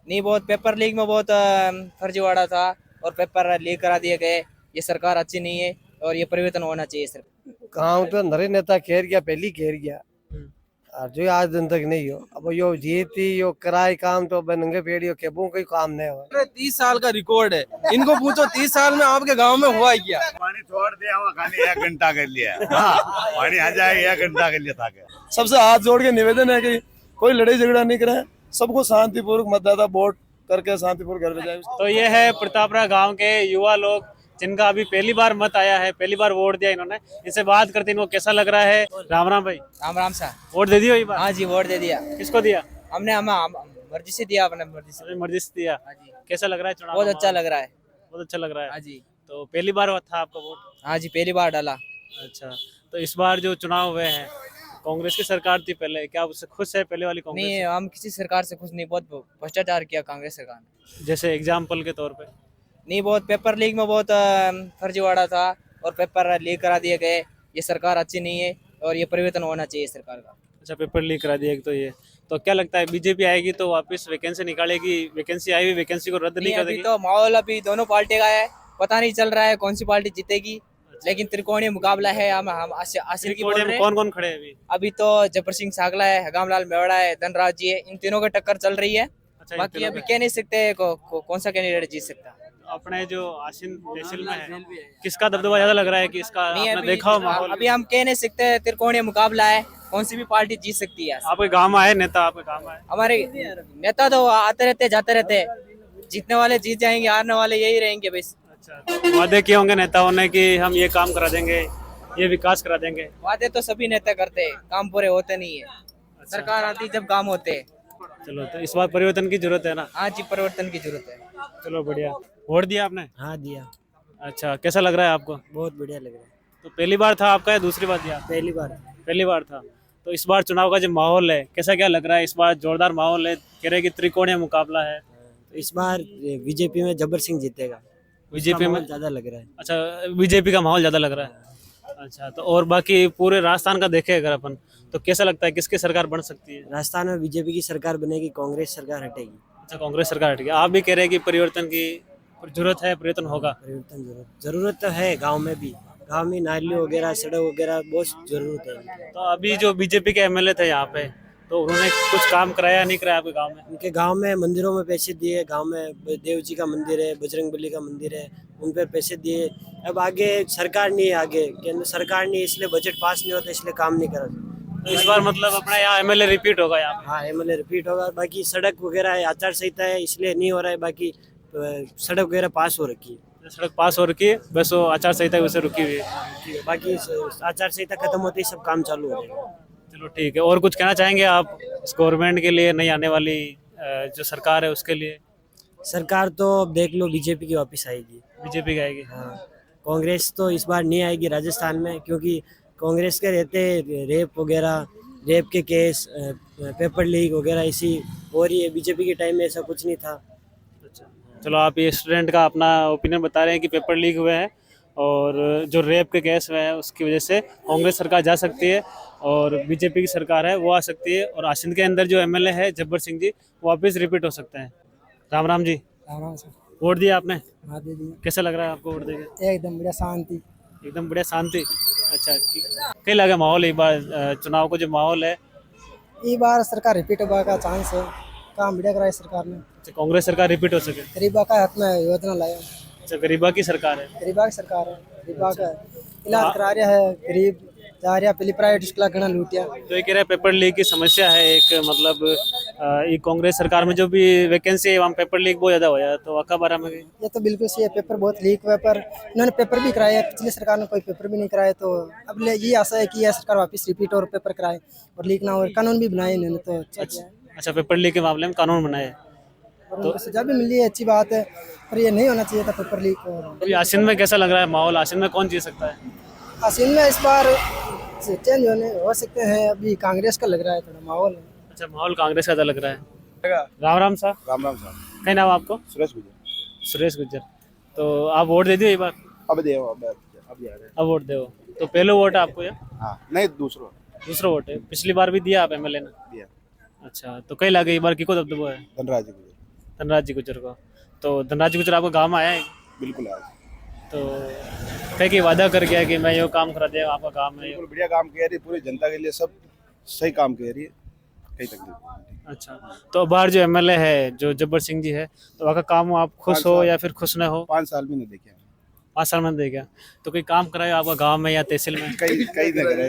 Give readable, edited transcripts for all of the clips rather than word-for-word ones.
नहीं, बहुत paper leak में बहुत फर्जीवाड़ा था और पेपर लीक करा दिए गए। ये सरकार अच्छी नहीं है और ये परिवर्तन होना चाहिए सर। काम तो नरे नेता खेर गया, पहली खेर गया और जो आज दिन तक नहीं हो। अब यो जीती यो कराए काम तो नंगे पेड़ियो के कोई काम नहीं हो। 30 साल का रिकॉर्ड है, इनको पूछो 30 साल में आपके गांव में हुआ क्या। पानी छोड़ दिया वहाँ खाली 1 घंटा कर लिया। हाँ, पानी आ जाए 1 घंटा कर लिया था। सबसे हाथ जोड़ के निवेदन है कि कोई लड़ाई झगड़ा नहीं करे, सबको शांतिपूर्वक मतदाता वोट करके शांतिपूर्वक घर पे जाए। तो ये है प्रतापरा गांव के युवा लोग जिनका अभी पहली बार मत आया है, पहली बार वोट दिया इन्होंने। इनसे बात करते हैं इनको कैसा लग रहा है। राम राम भाई। राम राम सा। वोट दे दियो ये बार? हाँ जी, वोट दे दिया। किसको दिया? हमने हम मर्जी से दिया, अपने मर्जी से। अपनी मर्जी से दिया। हाँ जी, कैसा लग रहा है चुनाव? बहुत अच्छा लग रहा है। बहुत अच्छा लग रहा है। हाँ जी। तो पहली बार था आपका वोट? हाँ जी, पहली बार डाला। अच्छा, तो इस बार जो चुनाव हुए हैं, कांग्रेस की सरकार थी पहले, क्या उससे खुश है पहले वाली कांग्रेस नहीं, हम किसी सरकार से खुश नहीं। बहुत भ्रष्टाचार किया कांग्रेस सरकार ने। से? जैसे एग्जाम्पल के तौर पे? नहीं, बहुत पेपर लीक में बहुत फर्जीवाड़ा था और पेपर लीक करा दिए गए। ये सरकार अच्छी नहीं है और ये परिवर्तन होना चाहिए सरकार का। अच्छा, पेपर लीक करा दिया एक तो ये। तो क्या लगता है बीजेपी आएगी तो वापस वैकेंसी निकालेगी? वैकेंसी आई हुई वैकेंसी को रद्द नहीं नहीं, कर अभी देगी? तो माहौल अभी दोनों पार्टी का है, पता नहीं चल रहा है कौन सी पार्टी जीतेगी। लेकिन त्रिकोणीय मुकाबला है। हम आसिफ की बोल रहे हैं। कौन कौन खड़े हैं अभी? अभी तो जबर सिंह सागला है, हगाम लाल मेवाड़ा है, धनराज जी है। इन तीनों की टक्कर चल रही है। अच्छा, बाकी अभी कह नहीं सकते कौन सा कैंडिडेट जीत सकता है। अपने जो आसिन तहसील में है, किसका दबदबा ज्यादा लग रहा है कि इसका? नहीं, आपने अभी देखा हो माहौल? अभी हम कह नहीं सकते। त्रिकोणीय मुकाबला है, कौन सी भी पार्टी जीत सकती है। आपके गांव में आए नेता? आपके गांव में आए? हमारे नेता तो आते रहते जाते रहते। जीतने वाले जीत जाएंगे, हारने वाले यही रहेंगे बस। अच्छा, तो वादे किए होंगे नेताओं ने कि हम ये काम करा देंगे, ये विकास करा देंगे। वादे तो सभी नेता करते हैं, काम पूरे होते नहीं है। सरकार आती जब काम होते हैं। चलो, तो इस बार परिवर्तन की जरूरत है ना? हाँ जी, परिवर्तन की जरूरत है। चलो बढ़िया। वोट दिया आपने? हाँ दिया। अच्छा, कैसा लग रहा है आपको? बहुत बढ़िया लग रहा है। तो पहली बार था आपका या दूसरी बार दिया? पहली बार। पहली बार था। तो इस बार चुनाव का जो माहौल है, कैसा क्या लग रहा है? इस बार जोरदार माहौल है, कह रहे कि त्रिकोणीय मुकाबला है। तो इस बार बीजेपी में जबर सिंह जीतेगा। बीजेपी में ज्यादा लग रहा है। अच्छा, बीजेपी का माहौल ज्यादा लग रहा है। अच्छा, तो और बाकी पूरे राजस्थान का देखे अगर अपन, तो कैसा लगता है किसकी सरकार बन सकती है? राजस्थान में बीजेपी की सरकार बनेगी, कांग्रेस सरकार हटेगी। अच्छा, कांग्रेस सरकार हट गई। आप भी कह रहे हैं कि परिवर्तन की जरूरत है, परिवर्तन होगा। परिवर्तन जरूरत तो है। गांव में भी, गांव में नालियों वगैरह, सड़क वगैरह बहुत जरूरत है। तो अभी जो बीजेपी के एमएलए थे यहाँ पे, तो उन्होंने कुछ काम कराया नहीं कराया आपके गांव में? उनके गांव में मंदिरों में पैसे दिए। गांव में देव जी का मंदिर है, बजरंगबली का मंदिर है, उन पर पैसे दिए। अब आगे सरकार नहीं है, आगे केंद्र सरकार नहीं, इसलिए बजट पास नहीं होता, इसलिए काम नहीं करा। तो इस बार मतलब अपना यहाँ एमएलए रिपीट होगा यहाँ पे? हाँ, एमएलए रिपीट होगा। बाकी सड़क वगैरह है, आचार संहिता है, इसलिए नहीं हो रहा है। बाकी सड़क वगैरह पास हो रखी है। सड़क पास हो रखी है, बस वो आचार संहिता वैसे रुकी हुई है। बाकी आचार संहिता खत्म होते ही सब काम चालू हो जाएगा। चलो ठीक है। और कुछ कहना चाहेंगे आप इस गवर्नमेंट के लिए, नहीं आने वाली जो सरकार है उसके लिए? सरकार तो अब देख लो बीजेपी की वापस आएगी। बीजेपी का आएगी? हाँ, कांग्रेस तो इस बार नहीं आएगी राजस्थान में, क्योंकि कांग्रेस के रहते रेप वगैरह, रेप के केस, पेपर लीक वगैरह इसी हो रही है। बीजेपी के टाइम में ऐसा कुछ नहीं था। अच्छा, चलो, आप ये स्टूडेंट का अपना ओपिनियन बता रहे हैं कि पेपर लीक हुए हैं और जो रेप के केस हुए हैं उसकी वजह से कांग्रेस सरकार जा सकती है और बीजेपी की सरकार है वो आ सकती है, और आसिंद के अंदर जो एमएलए है जब्बर सिंह जी, वो वापस रिपीट हो सकते हैं। राम राम जी। हाँ सर। वोट दिया आपने? हाँ दे दिए। कैसा लग रहा है आपको वोट देके? एकदम बढ़िया, शांति। एकदम बढ़िया, शांति। अच्छा, क्या लगा माहौल एक बार चुनाव को जो माहौल है? इस बार सरकार रिपीट होगा का चांस है। काम बढ़िया कराया सरकार ने। अच्छा, कांग्रेस सरकार रिपीट हो सके? गरीबा का हाथ में योजना लाया। अच्छा, गरीबा की सरकार है? गरीबा की सरकार है। गरीबा का इलाज करा रहा है, गरीब जा रहा पहले प्राइवेट स्कूल घना लूटिया। तो ये कह रहे हैं पेपर लीक की समस्या है एक, मतलब ये कांग्रेस सरकार में जो भी वैकेंसी है वहाँ पेपर लीक बहुत ज्यादा हो जाए, तो अक्का बारा में ये तो बिल्कुल सही है। पेपर बहुत लीक हुआ, पर इन्होंने पेपर भी कराया। पिछली सरकार ने कोई पेपर भी नहीं कराया, तो अब ये आशा है कि यह सरकार वापस रिपीट और पेपर कराए और लीक ना हो। कानून भी बनाए इन्होंने, तो अच्छा किया है। अच्छा, पेपर लीक के मामले में कानून बनाए और उनको सजा भी मिली है, अच्छी बात है। पर ये नहीं होना चाहिए था पेपर लीक। तो आसिन में कैसा लग रहा है माहौल? आसिन में कौन जीत सकता है? आसिन में इस बार चेंज हो सकते हैं। अभी कांग्रेस का लग रहा है थोड़ा माहौल। अच्छा, माहौल कांग्रेस का लग रहा है। राम राम साहब। राम राम साहब। क्या नाम आपको? सुरेश गुजर। सुरेश गुज्जर। तो आप वोट दे दिए एक बार? अब दे अब अब वोट दो। तो पहले वोट है आपको या हाँ, नहीं दूसरा वोट है? पिछली बार भी दिया आप एमएलए ने? दिया। अच्छा, तो कई लगे एक बार किको दबदबो है? धनराज जी गुजर। धनराज जी गुजर को। तो धनराज जी गुजर आपको गाँव में आया है? बिल्कुल है, तो कई वादा कर गया कि मैं यो काम करा दिया आपका काम है। बिल्कुल बढ़िया काम किया रही है, पूरी जनता के लिए सब सही काम किया रही है, कई तकलीफ नहीं। अच्छा, तो बाहर जो एमएलए है जो जब्बर सिंह जी है, तो वहाँ का काम आप खुश हो या फिर खुश न हो? 5 साल भी नहीं देखे, 5 साल में देखा, तो कोई काम कराया आपका गांव में या तहसील में? कई कई नहीं करे।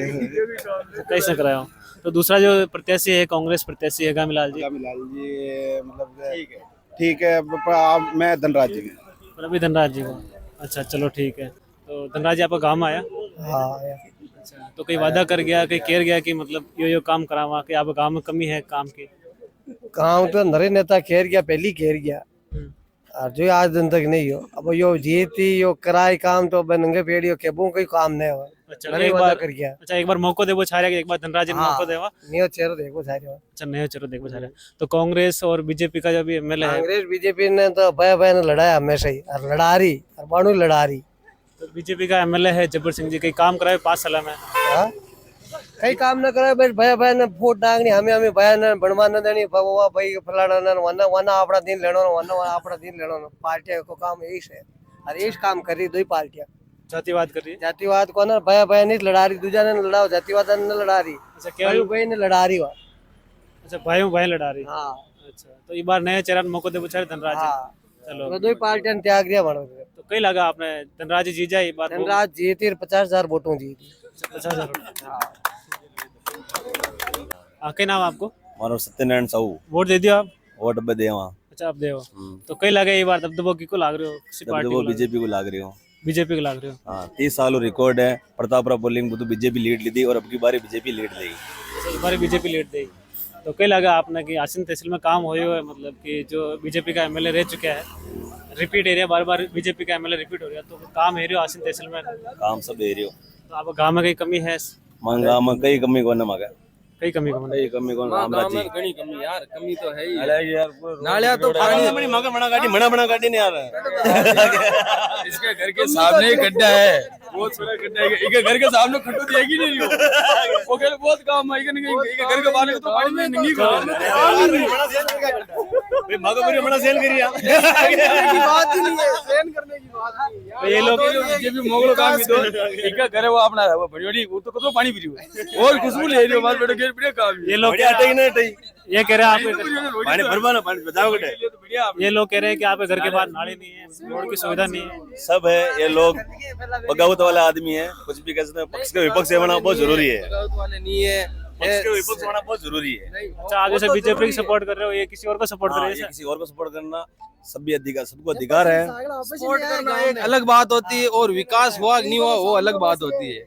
तो कैसे कराया हो? तो दूसरा जो प्रत्याशी है कांग्रेस प्रत्याशी है गामीलाल जी, गामीलाल जी मतलब ठीक है, अब मैं धनराज जी मतलब अभी धनराज जी को। अच्छा चलो ठीक है। तो धनराज जी आपका गाँव में आया? हाँ अच्छा, तो कोई वादा कर गया, कोई कह गया कि मतलब यो काम करावा कि आप गाँव में कमी है काम की? काम तो नरे नेता खेर गया, पहली खेर गया और जो आज दिन तक नहीं हो। अब यो जीती यो कराए काम तो नंगे पेड़ियो केबू कोई काम नहीं हो। अच्छा एक बार कर गया। अच्छा एक बार मौको देवो छाया कि एक बार धनराज जी ने मौको देवा। नयो चेहरा देखो सारे। अच्छा नयो चेहरा देखो छाया। तो कांग्रेस और बीजेपी का जो भी एमएलए है, कांग्रेस बीजेपी ने तो भय ने लड़ाया हमेशा ही और लड़ा रही और बाणु लड़ा रही। तो बीजेपी का एमएलए है जब्बर सिंह जी, कई काम कराए 5 साल में? कई काम न करे बस भय ने वोट डांगनी हमें भय ने बनवा न देनी भगवा भाई फलाना न वना वना अपना दिन लेनो वना अपना दिन लेनो। पार्टियां को काम यही है और यही काम कर रही दो ही पार्टियां। जातिवाद कर रही है? जातिवाद को ना भय नहीं लड़ा रही, दूजा ने लड़ाओ, जातिवाद ने लड़ा रही। अच्छा केवल भाई ने लड़ा रही। अच्छा भाई लड़ा रही। हाँ अच्छा, तो इस बार नए चेहरा मौको दे पूछा धनराज जी। हाँ चलो तो दो ही पार्टियां त्याग दिया बनो। तो कई लगा आपने धनराज जी जीत जाए इस बार? धनराज जीती 50,000 वोटों जीती। 50,000। के नाम आपको? मारो सत्यनारायण साहू। वोट दे दियो आप? वोट अब दे वहाँ अच्छा आप देव। तो कई लगे ये बार दबदबो की को लाग रहे हो? किसी पार्टी को? बीजेपी को लाग रही हो। बीजेपी को लाग रहे हो? हाँ 30 साल रिकॉर्ड है। प्रतापरा पोलिंग तो बीजेपी लीड ली थी और अब की बारी बीजेपी लीड देगी। इस बार बीजेपी लीड देगी। तो कई लगा आपने कि आसिन तहसील में काम हो है, मतलब कि जो बीजेपी का एमएलए रह चुका है, रिपीट एरिया बार बार बीजेपी का एमएलए रिपीट हो रहा है, तो काम है आसिन तहसील में? काम सब दे रही हो। तो आप गाँव में कई कमी है? गाँव में कई कमी को न मांगा, कई कमी को कई कमी को रामराज जी घनी कमी यार, कमी तो है ही। यार नालिया तो पानी मना गाड़ी नहीं आ रहा। इसके घर के सामने ही गड्ढा है, बहुत बड़ा गड्ढा है। इसके घर के सामने खट्टू देगी नहीं हो, वो कहले बहुत काम है। इसके घर के पानी तो पानी में नहीं को भाई मांगो मेरी मना सेल करी यार की बात ही नहीं है, सेन करने की बात नहीं यार। ये लोग ये भी मोगलो काम ही दो। इसका घर है वो अपना है, वो बड़ी बड़ी वो तो कतो पानी पी रही हो और खुशबू ले रही हो, बात बेटा बढ़िया काम है। ये लोग बढ़िया अटई ना अटई ये कह रहे हैं आप पानी भरवा ना पानी बताओ बेटे। ये तो बढ़िया। ये लोग कह रहे हैं कि आपके घर के बाहर नाली नहीं है, रोड की सुविधा नहीं है। सब है। ये लोग बगावत वाले आदमी है, कुछ भी कह सकते हैं। पक्ष के विपक्ष होना बहुत जरूरी है। वाले नहीं है, पक्ष के विपक्ष होना बहुत जरूरी है। अच्छा आगे से बीजेपी की सपोर्ट कर रहे हो, ये किसी और को सपोर्ट कर हाँ, रहे ये हैं? किसी और को सपोर्ट करना सभी अधिकार, सबको अधिकार है। सपोर्ट करना एक अलग बात होती है और विकास हुआ नहीं हुआ वो अलग बात होती है।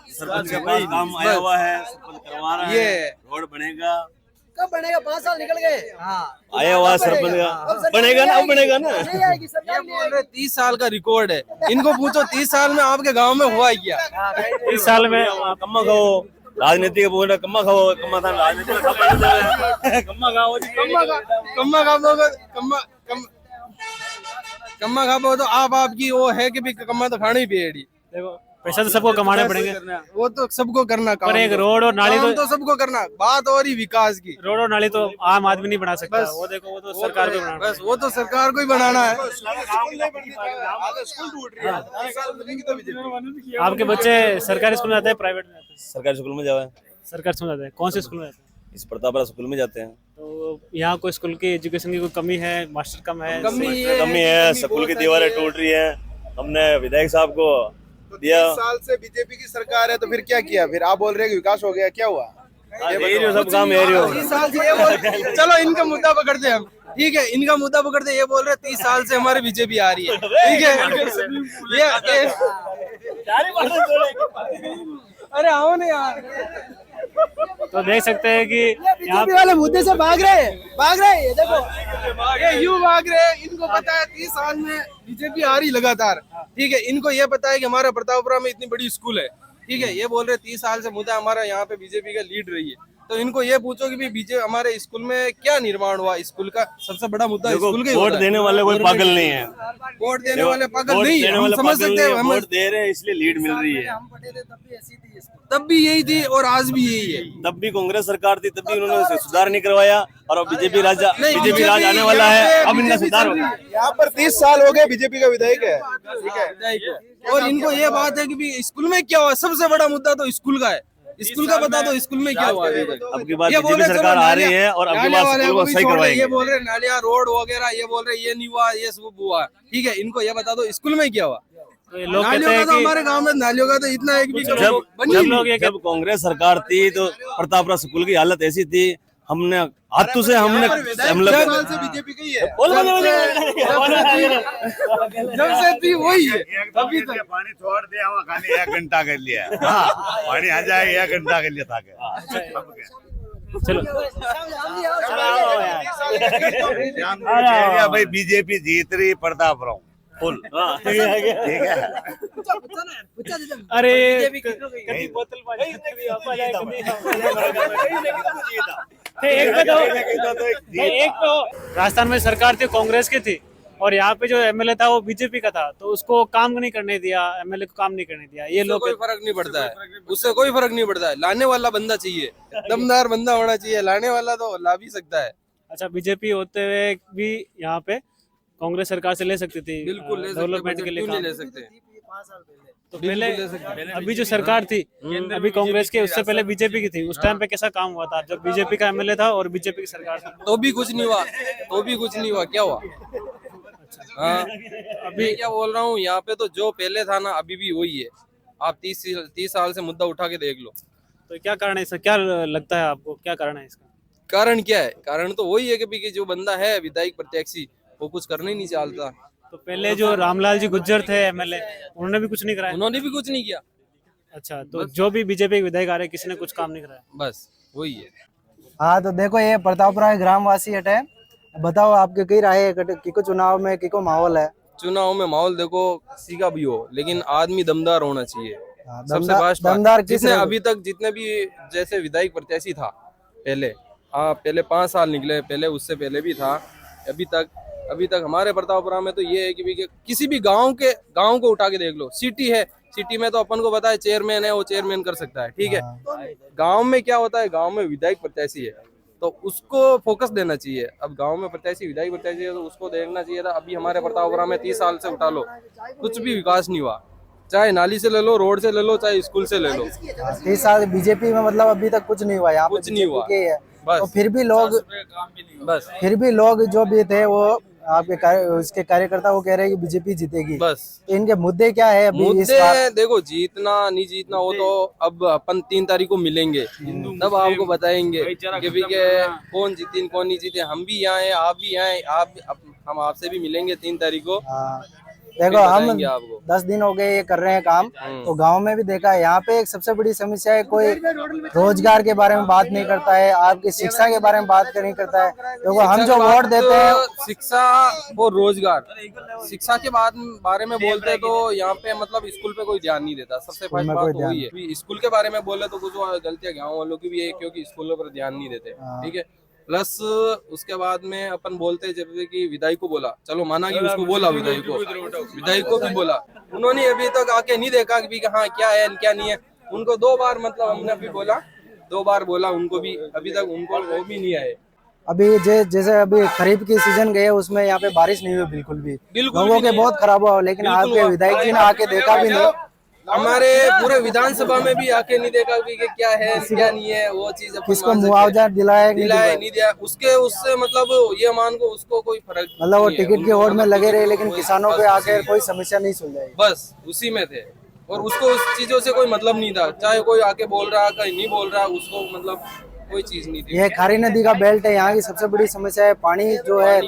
सरपंच के पास काम आया हुआ है, सरपंच करवा रहा है, ये रोड बनेगा। कब बनेगा? 5 साल निकल गए। हाँ आया हुआ सरपंच का बनेगा ना, अब बनेगा ना। ये बोल रहे 30 साल का रिकॉर्ड है, इनको पूछो 30 साल में आपके गांव में हुआ क्या? 30 साल में कम्मा खाओ, राजनीति के बोल रहे कम्मा खाओ, कम्मा था राजनीति में कम्मा खाओ जी, कम्मा खाबो तो आपकी वो है कि भी कम्मा तो खाना ही पेड़ी। देखो पैसा तो सबको कमाने पड़ेंगे, वो तो सबको करना काम, पर एक रोड और नाली तो सबको करना। बात और ही विकास की, रोड और नाली तो आम आदमी नहीं बना सकता। वो देखो वो तो सरकार को बनाना बस वो तो सरकार को ही बनाना है। आपके बच्चे सरकारी स्कूल में जाते हैं प्राइवेट में जाते हैं? सरकारी स्कूल में जाए। सरकारी स्कूल में जाते हैं। कौन से स्कूल में जाते हैं? इस प्रतापरा स्कूल में जाते हैं। तो यहाँ कोई स्कूल की एजुकेशन की कोई कमी है? मास्टर कम है? कमी है, स्कूल की दीवारें टूट रही है। हमने विधायक साहब को दिया। 30 साल से बीजेपी की सरकार है तो फिर क्या किया? फिर आप बोल रहे हैं कि विकास हो गया, क्या हुआ? सब काम एरियो 30 साल से ये बोल, चलो इनका मुद्दा पकड़ते हैं हम, ठीक है, इनका मुद्दा पकड़ते हैं। ये बोल रहे 30 साल से हमारे बीजेपी आ रही है, ठीक है। ये अरे आओ ना यार, तो देख सकते हैं कि बीजेपी वाले मुद्दे से भाग रहे हैं। ये देखो ये यूं भाग रहे हैं। इनको पता है 30 साल में बीजेपी आ रही लगातार, ठीक है। इनको ये पता है कि हमारा प्रतापपुरा में इतनी बड़ी स्कूल है, ठीक है। ये बोल रहे 30 साल से मुद्दा हमारा यहाँ पे बीजेपी का लीड रही है। तो इनको ये पूछो कि बीजेपी हमारे स्कूल में क्या निर्माण हुआ। स्कूल का सबसे बड़ा मुद्दा स्कूल का ही वोट होता है। देने वाले कोई पागल नहीं है। वोट देने वाले पागल नहीं है, हम समझ सकते हैं। हम वोट दे रहे हैं इसलिए लीड मिल रही है। तब भी यही थी और आज भी यही है। तब भी कांग्रेस सरकार थी, तब भी उन्होंने सुधार नहीं करवाया। और अब बीजेपी राज आने वाला है, अब इनका सुधार होगा। यहाँ पर 30 साल हो गए बीजेपी का विधायक है, ठीक है। और इनको ये बात है कि भी स्कूल में क्या हुआ, सबसे बड़ा मुद्दा तो स्कूल का है। स्कूल का बता दो, स्कूल में क्या हुआ अभी तक? अब की बार ये बोल बीजेपी रहे चलो सरकार आ रही नालियाँ- है और अब की नालियाँ बार वाले स्कूल को को भी सही छोड़ रहे, करवाएंगे। ये बोल रहे नालियाँ रोड वगैरह, ये बोल रहे ये नहीं हुआ, ये सब हुआ, ठीक है। इनको ये बता दो स्कूल में क्या हुआ। तो ये लोग कहते नालियों का हैं तो कि हमारे गांव में नालियों का तो इतना एक भी जब बनी ही नहीं। जब कांग्रेस सरकार थी तो प्रतापपुरा स्कूल की हालत ऐसी थी, हमने हाथों से हमने हम लोग बीजेपी की है, बोलो, जब से थी वही है अभी तक पानी छोड़ दिया वहाँ खाली 1 घंटा कर लिया। हाँ, पानी आ जाए 1 घंटा के लिए था चलो भाई बीजेपी जीत रही प्रतापपुरा फुल, ठीक है। अरे कभी बोतल एक तो राजस्थान में सरकार थी कांग्रेस की थी और यहाँ पे जो एमएलए था वो बीजेपी का था, तो उसको काम नहीं करने दिया, एमएलए को काम नहीं करने दिया। ये लोग कोई फर्क नहीं पड़ता है, उससे कोई फर्क नहीं पड़ता है। लाने वाला बंदा चाहिए, दमदार बंदा होना चाहिए, लाने वाला तो ला भी सकता है। अच्छा, बीजेपी होते हुए भी यहाँ पे कांग्रेस सरकार से ले सकती थी बिल्कुल ले सकते, डेवलपमेंट के लिए क्यों नहीं काम। ले सकते? तो पहले ले सकते। अभी जो सरकार थी अभी कांग्रेस के, उससे पहले बीजेपी की थी, उस टाइम पे कैसा काम हुआ था जब बीजेपी का एमएलए था और बीजेपी की सरकार थी? तो भी कुछ नहीं हुआ, तो भी कुछ नहीं हुआ, क्या हुआ? हाँ, अभी क्या बोल रहा हूँ, यहाँ पे तो जो पहले था ना अभी भी वही है। आप 30 साल से मुद्दा उठा के देख लो। तो क्या कारण है इसका, क्या लगता है आपको, क्या कारण है इसका? कारण क्या है? कारण तो वही है कि जो बंदा है विधायक प्रत्याशी वो कुछ करने ही नहीं चाहता। तो पहले जो रामलाल जी गुज्जर थे एमएलए, उन्होंने भी कुछ नहीं कराया? उन्होंने भी कुछ नहीं किया। अच्छा, तो जो भी बीजेपी के विधायक आ रहे किसी ने कुछ काम नहीं कराया? बस वही है। हाँ तो देखो ये प्रतापपुरा के ग्रामवासी हटे, बताओ आपके कई राय है किको चुनाव में किको माहौल है? चुनाव में माहौल देखो किसी का भी हो, लेकिन आदमी दमदार होना चाहिए। सबसे दमदार फास्ट बात। दमदार किस जिसने रंग- अभी तक जितने भी जैसे विधायक प्रत्याशी था पहले, पहले 5 साल निकले, पहले उससे पहले भी था, अभी तक हमारे प्रतापपुरा में तो ये है कि किसी भी गांव को उठा के देख लो। सिटी है, सिटी में तो अपन को पता है चेयरमैन है, वो चेयरमैन कर सकता है, ठीक है। गांव में क्या होता है, गांव में विधायक प्रत्याशी है तो उसको फोकस देना चाहिए। अब गांव में प्रत्याशी विधायक प्रत्याशी है तो उसको देखना चाहिए था। अभी हमारे प्रतापपुरा में 30 साल से उठा लो, कुछ भी विकास नहीं हुआ। चाहे नाली से ले लो, रोड से ले लो, चाहे स्कूल से ले लो, 30 साल बीजेपी में मतलब अभी तक कुछ नहीं हुआ यहाँ पे, कुछ नहीं हुआ। BJP के ही है। बस। तो फिर भी लोग जो भी थे वो आपके उसके कार्यकर्ता वो कह रहे हैं कि बीजेपी जीतेगी। बस तो इनके मुद्दे क्या है अभी इस मुद्दे बार? देखो, जीतना नहीं जीतना वो तो अब अपन 3 तारीख को मिलेंगे, तब आपको बताएंगे कि भी के कौन जीते कौन नहीं जीते। हम भी यहाँ हैं, आप भी यहाँ हैं, हम आपसे भी मिलेंगे 3 तारीख को। हाँ, देखो फिर हम बताएंगे आपको। 10 दिन हो गए ये कर रहे हैं काम, तो गांव में भी देखा है यहाँ पे एक सबसे बड़ी समस्या है, कोई रोजगार के बारे में बात नहीं करता है, आपकी शिक्षा के बारे में बात नहीं करता है। देखो हम जो वोट देते हैं, शिक्षा और रोजगार, शिक्षा के बारे में बोलते हैं तो यहाँ पे मतलब स्कूल पे कोई ध्यान नहीं देता। सबसे पहली बात तो वही है। स्कूल के बारे में बोले तो कुछ गलतियां गाँव वालों की भी है, क्योंकि स्कूलों पर ध्यान नहीं देते, ठीक है। प्लस उसके बाद में अपन बोलते जब कि विधायक को बोला, चलो माना कि उसको बोला, विधायक को भी बोला, उन्होंने अभी तक आके नहीं देखा कि हाँ क्या है क्या नहीं है। उनको 2 बार मतलब हमने भी बोला, 2 बार बोला उनको भी, अभी तक उनको वो भी नहीं आए। अभी जैसे अभी खरीफ की सीजन गए उसमें यहाँ पे बारिश नहीं हुई बिल्कुल भी, लोगों के बहुत खराब हुआ, लेकिन आपके विधायक जी ने आके देखा भी नहीं। हमारे पूरे विधानसभा में भी आके नहीं देखा कि क्या है क्या नहीं है, वो चीज किसको मुआवजा दिलाया नहीं दिया, उससे मतलब ये मान को उसको कोई फर्क मतलब वो नहीं है। टिकट की होड़ में लगे रहे, लेकिन किसानों पे आकर कोई समस्या नहीं सुलझाई। बस उसी में थे और उसको उस चीजों से कोई मतलब नहीं था, चाहे कोई आके बोल रहा कहीं नहीं बोल रहा, उसको मतलब कोई चीज नहीं थी। ये खारी नदी का बेल्ट है, यहाँ की सबसे बड़ी समस्या है पानी जो है।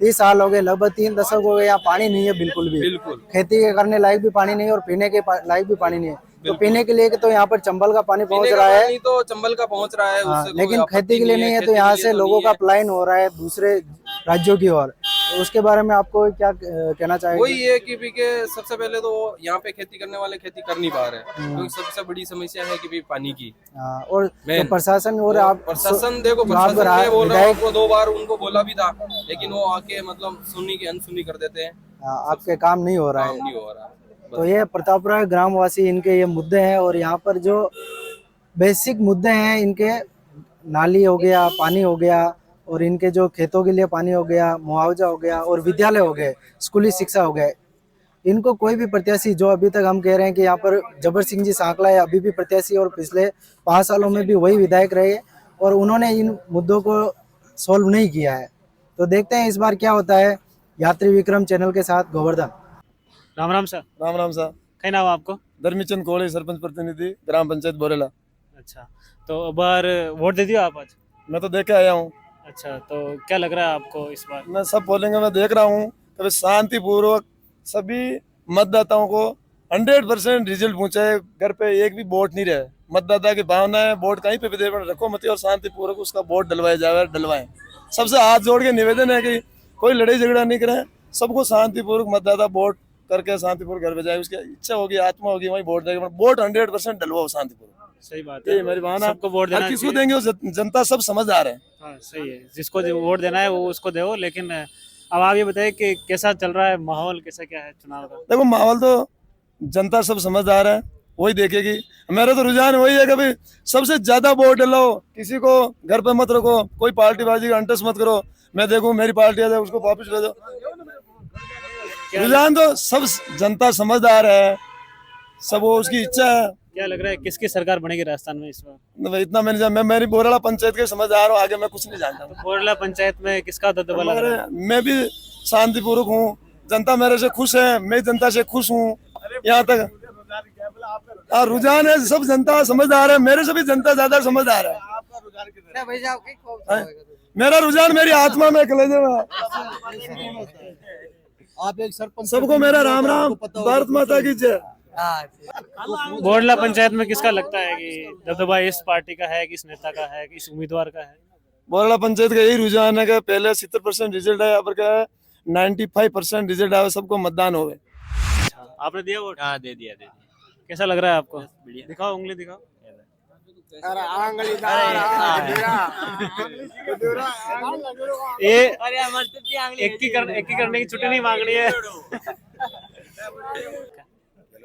30 साल हो गए, लगभग 3 दशक हो गए, यहाँ पानी नहीं है बिल्कुल भी। बिल्कुल खेती के करने लायक भी पानी नहीं है और पीने के लायक भी पानी नहीं है। तो पीने के लिए तो यहाँ पर चंबल का पानी पहुँच रहा है, तो चंबल का पहुँच रहा है, हाँ, उससे कोई लेकिन आपत्ति खेती के लिए नहीं है। तो खेती यहाँ के से लिए तो लोगों नहीं का है। पलायन हो रहा है दूसरे राज्यों की ओर, तो उसके बारे में आपको क्या कहना चाहेंगे? वही है कि भी के सबसे पहले तो यहाँ पे खेती करने वाले खेती कर नहीं पा रहे, क्योंकि सबसे बड़ी समस्या है कि भी पानी की। हाँ, और जो Main। प्रशासन और आप प्रशासन देखो, जो आप प्रशासन मैं बोल रहा हूँ, विधायक- आपको 2 बार उनको बोला भी था, लेकिन वो आके मतलब सुनी की अनसुनी कर देते हैं, हाँ, आपके काम नहीं हो रहा काम है। नहीं हो रहा। तो ये प्रतापपुरा ग्रामवासी इनके ये मुद्दे हैं, और यहाँ पर जो बेसिक मुद्दे हैं इनके, नाली हो गया, पानी हो गया, और इनके जो खेतों के लिए पानी हो गया, मुआवजा हो गया और विद्यालय हो गए, स्कूली शिक्षा हो गए, इनको कोई भी प्रत्याशी जो अभी तक हम कह रहे हैं कि यहाँ पर जब्बर सिंह जी सांकला है अभी भी प्रत्याशी और पिछले 5 सालों में भी वही विधायक रहे और उन्होंने इन मुद्दों को सॉल्व नहीं किया है। तो देखते हैं इस बार क्या होता है। यात्री विक्रम चैनल के साथ गोवर्धन। राम राम सर। राम राम साहब। कई नाम आपको? धर्मीचंद कोहली, सरपंच प्रतिनिधि, ग्राम पंचायत बोरेला। अच्छा, तो अब बार वोट दे दियो आप आज? मैं तो देख के आया हूँ। अच्छा, तो क्या लग रहा है आपको इस बार? मैं सब बोलेंगे, मैं देख रहा हूँ कभी शांतिपूर्वक सभी मतदाताओं को 100% रिजल्ट पहुंचाए। घर पे एक भी वोट नहीं रहे। मतदाता की भावना है, वोट कहीं पे भी दे रखो मत और शांतिपूर्वक उसका वोट डलवाया जाए, डलवाएं। सबसे हाथ जोड़ के निवेदन है कि कोई लड़ाई झगड़ा नहीं करे, सबको शांतिपूर्वक मतदाता वोट करके शांतिपूर्वक घर पे जाए। उसकी इच्छा होगी, आत्मा होगी, वही वोट देगा। वोट 100% डलवाओ शांतिपूर्वक। सही बात ये है, मेरी भावना। सबको वोट देना किसको चाहिए। देंगे वो जनता सब समझदार है। हाँ सही है, जिसको वोट देना है वो उसको दो। लेकिन अब आप ये बताइए कि कैसा चल रहा है माहौल, कैसा क्या है चुनाव का? देखो माहौल तो जनता सब समझदार है, वही देखेगी। मेरा तो रुझान वही है कि भाई सबसे ज्यादा वोट डलाओ, किसी को घर पे मत रखो, कोई पार्टीबाजी का अंटस मत करो। मैं देखूं मेरी पार्टी आ जाए उसको वापस ले दो। रुझान तो सब जनता समझदार है, सब वो उसकी इच्छा है। क्या लग रहा है किसकी सरकार बनेगी राजस्थान में इस बार? इतना मैंने मैं मेरी बोराला पंचायत के समझदार हूँ, आगे मैं कुछ नहीं जानता। बोरला पंचायत में किसका दबदबा लग रहा है? मैं भी शांतिपूर्वक हूँ, जनता मेरे से खुश है, मैं जनता से खुश हूँ। यहाँ तक रुझान है, सब जनता समझदार है, मेरे से भी जनता ज्यादा समझदार है। मेरा रुझान मेरी आत्मा में, कलेजे में। आप एक सरपंच, सबको मेरा राम राम, भारत माता की जय। बोरला पंचायत में किसका लगता है कि दबदबा इस पार्टी का है, किस नेता का है, किस उम्मीदवार का है? बोराला पंचायत का यही रुझान है कि पहले 70% रिजल्ट है, यहाँ पर क्या है 95% रिजल्ट आए, सबको मतदान हो। आपने दिया वोट? हाँ दे दिया। कैसा लग रहा है आपको? दिखाओ, उंगली दिखाओ। ये एक ही करने की छुट्टी नहीं मांगनी है।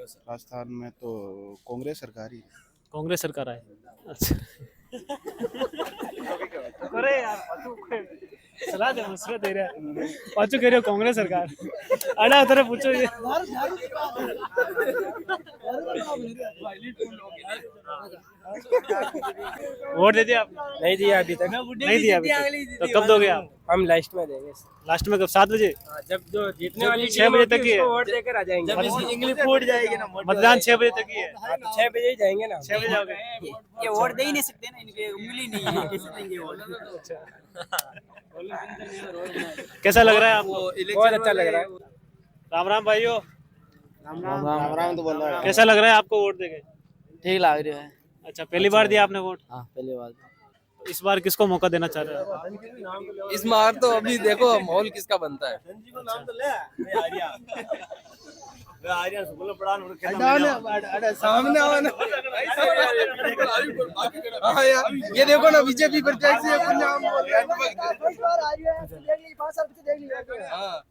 राजस्थान में तो कांग्रेस सरकार ही। कांग्रेस सरकार आए? अच्छा। अरे यार सलाह दे, मसला दे रहा है। पाचू कह रहे हो कांग्रेस सरकार। अड़ा उधर पूछो ये। वोट दे दिया आपने? नहीं दिया अभी तक। नहीं दिया अभी तक। तो कब दोगे आप? हम लास्ट में देंगे। लास्ट में कब? 7 बजे? जब जो जीतने वाली 6 बजे तक ही है। वोट देकर आ जाएंगे। इंग्लिश फूट जाएगी ना। मतदान 6 बजे तक ही है। 6 बजे ही जाएंगे ना। 6 बजे जाओगे? ये वोट दे ही नहीं सकते ना, इनके उंगली नहीं है, कैसे देंगे वोट? कैसा लग रहा है आपको? बहुत अच्छा लग रहा है। राम राम भाइयों। राम राम तो बोल रहा है। कैसा लग रहा है आपको वोट देके? ठीक लग रहा है। अच्छा, पहली बार दिया आपने वोट? हाँ पहली बार। इस बार किसको मौका देना चाह रहे हो? इस बार तो अभी देखो माहौल किसका बनता है। सामने आओ ना। हाँ यार, ये देखो ना बीजेपी प्रत्याशी है, कुछ नाम बोल रहे हैं। हाँ।